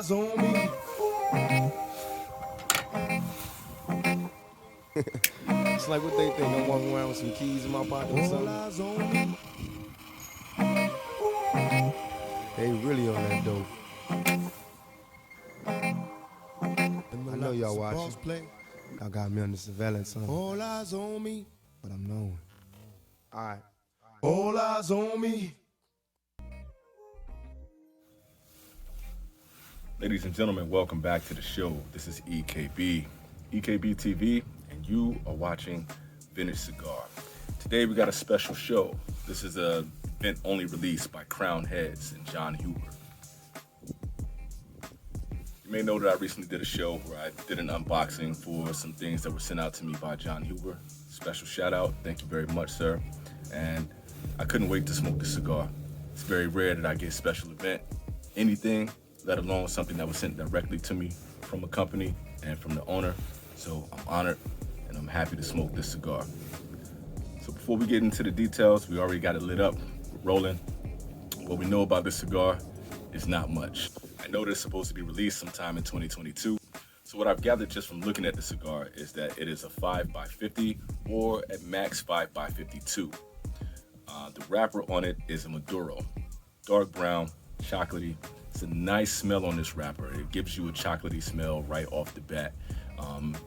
eyes on me. It's like what they think. I'm walking around with some keys in my pocket or All something. eyes on me. They really on that dope. I know y'all watching. Y'all got me under surveillance, huh? All eyes on me. But I'm knowing. All right. All eyes on me. Ladies and gentlemen, welcome back to the show. This is EKB TV, and you are watching Vintage Cigar. Today we got a special show. This is a event only released by Crown Heads and John Huber. You may know that I recently did a show where I did an unboxing for some things that were sent out to me by John Huber. Special shout out, thank you very much, sir. And I couldn't wait to smoke this cigar. It's very rare that I get a special event, anything, let alone something that was sent directly to me from a company and from the owner. So I'm honored and I'm happy to smoke this cigar. So before we get into the details, we already got it lit up, rolling. What we know about this cigar is not much. I know that it's supposed to be released sometime in 2022. So what I've gathered just from looking at the cigar is that it is a 5x50 or at max 5x52. The wrapper on it is a Maduro, dark brown, chocolatey. It's a nice smell on this wrapper. It gives you a chocolatey smell right off the bat.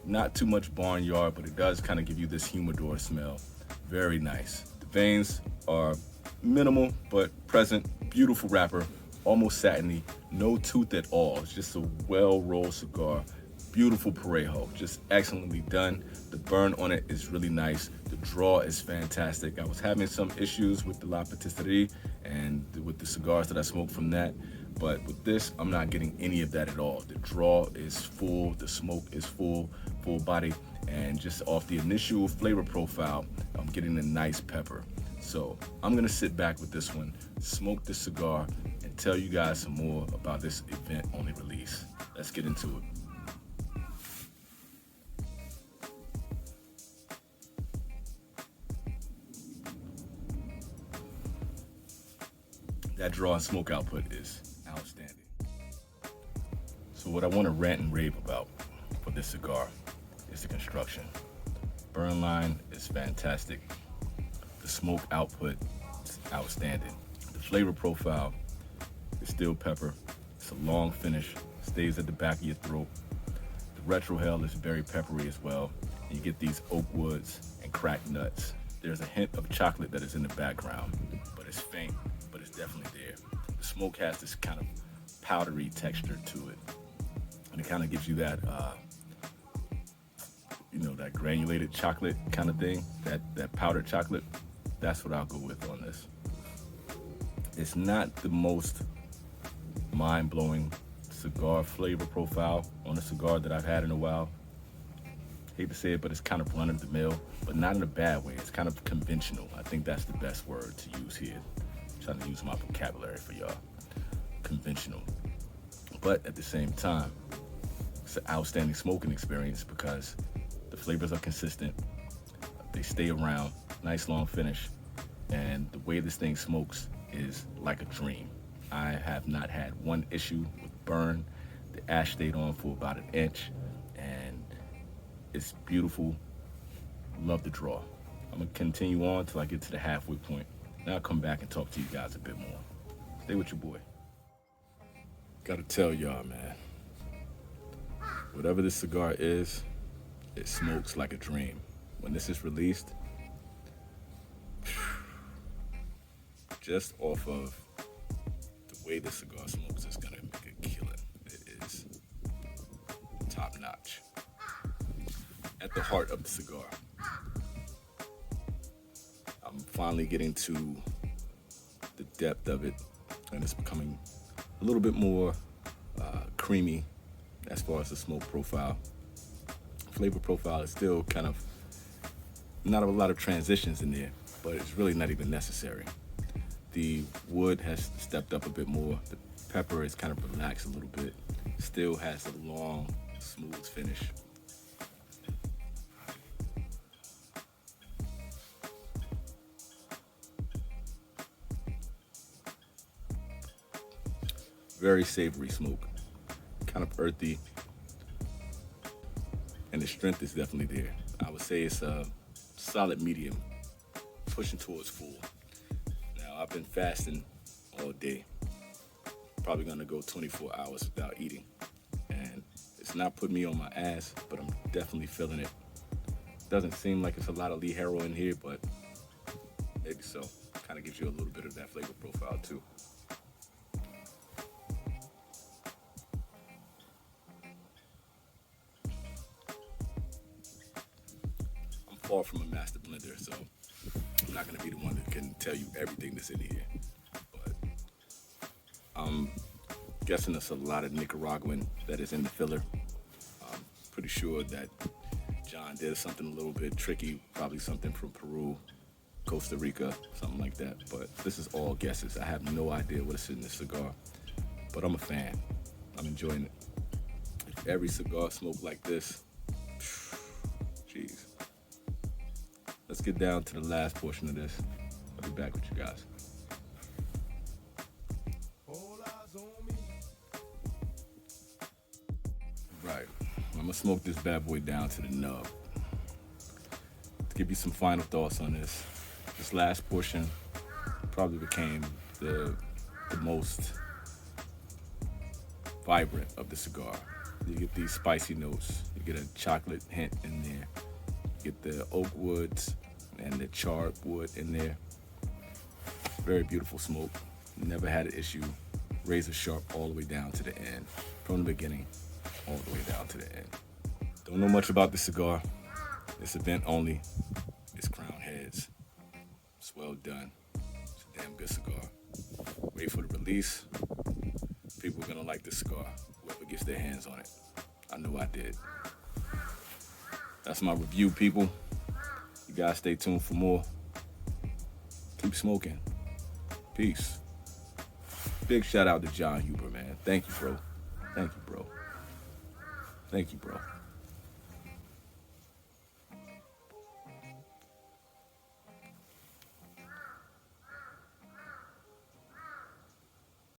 Not too much barnyard, but it does kind of give you this humidor smell. Very nice. The veins are minimal, but present. Beautiful wrapper, almost satiny, no tooth at all. It's just a well-rolled cigar. Beautiful Parejo, just excellently done. The burn on it is really nice. The draw is fantastic. I was having some issues with the La Patisserie and with the cigars that I smoked from that. But with this, I'm not getting any of that at all. The draw is full, the smoke is full body, and just off the initial flavor profile, I'm getting a nice pepper. So I'm gonna sit back with this one, smoke this cigar, and tell you guys some more about this event-only release. Let's get into it. That draw and smoke output is outstanding. So what I want to rant and rave about for this cigar is the construction. Burn line is fantastic. The smoke output is outstanding. The flavor profile is still pepper. It's a long finish, stays at the back of your throat. The retrohale is very peppery as well. You get these oak woods and cracked nuts. There's a hint of chocolate that is in the background, but it's faint, but it's definitely there. The smoke has this kind of powdery texture to it. And it kind of gives you that, that granulated chocolate kind of thing, that powdered chocolate. That's what I'll go with on this. It's not the most mind-blowing cigar flavor profile on a cigar that I've had in a while. Hate to say it, but it's kind of run-of-the-mill, but not in a bad way. It's kind of conventional. I think that's the best word to use here. I'm trying to use my vocabulary for y'all. Conventional. But at the same time, it's an outstanding smoking experience because the flavors are consistent. They stay around, nice long finish, and the way this thing smokes is like a dream. I have not had one issue with burn. The ash stayed on for about an inch, and it's beautiful. Love the draw. I'm gonna continue on till I get to the halfway point. Then I'll come back and talk to you guys a bit more. Stay with your boy. Gotta tell y'all, man. Whatever this cigar is, it smokes like a dream. When this is released, just off of the way the cigar smokes, it's gonna make a killing. It is top notch. At the heart of the cigar, I'm finally getting to the depth of it, and it's becoming a little bit more creamy as far as the smoke profile. Flavor profile is still kind of not a lot of transitions in there, but it's really not even necessary. The wood has stepped up a bit more. The pepper is kind of relaxed a little bit. Still has a long, smooth finish. Very savory smoke. kind of earthy, and the strength is definitely there. I would say it's a solid medium, pushing towards full. Now, I've been fasting all day, probably gonna go 24 hours without eating, and it's not putting me on my ass, but I'm definitely feeling it. Doesn't seem like it's a lot of Lee Harrow in here, but maybe so. Kind of gives you a little bit of that flavor profile too. I'm far from a master blender, so I'm not gonna be the one that can tell you everything that's in here. But I'm guessing there's a lot of Nicaraguan that is in the filler. I'm pretty sure that John did something a little bit tricky, probably something from Peru, Costa Rica, something like that. But this is all guesses. I have no idea what is in this cigar, but I'm a fan. I'm enjoying it. If every cigar smoked like this, jeez. Let's get down to the last portion of this. I'll be back with you guys. All eyes on me. Right. I'm gonna smoke this bad boy down to the nub. To give you some final thoughts on this. This last portion probably became the most vibrant of the cigar. You get these spicy notes. You get a chocolate hint in there. You get the oak woods and the charred wood in there. Very beautiful smoke. Never had an issue. Razor sharp all the way down to the end. From the beginning, all the way down to the end. Don't know much about this cigar. It's event only. It's crown heads. It's well done. It's a damn good cigar. Wait for the release. People are gonna like this cigar. Whoever gets their hands on it. I know I did. That's my review, people. You guys stay tuned for more. Keep smoking. Peace. Big shout out to John Huber, man. Thank you, bro. Thank you, bro. Thank you, bro.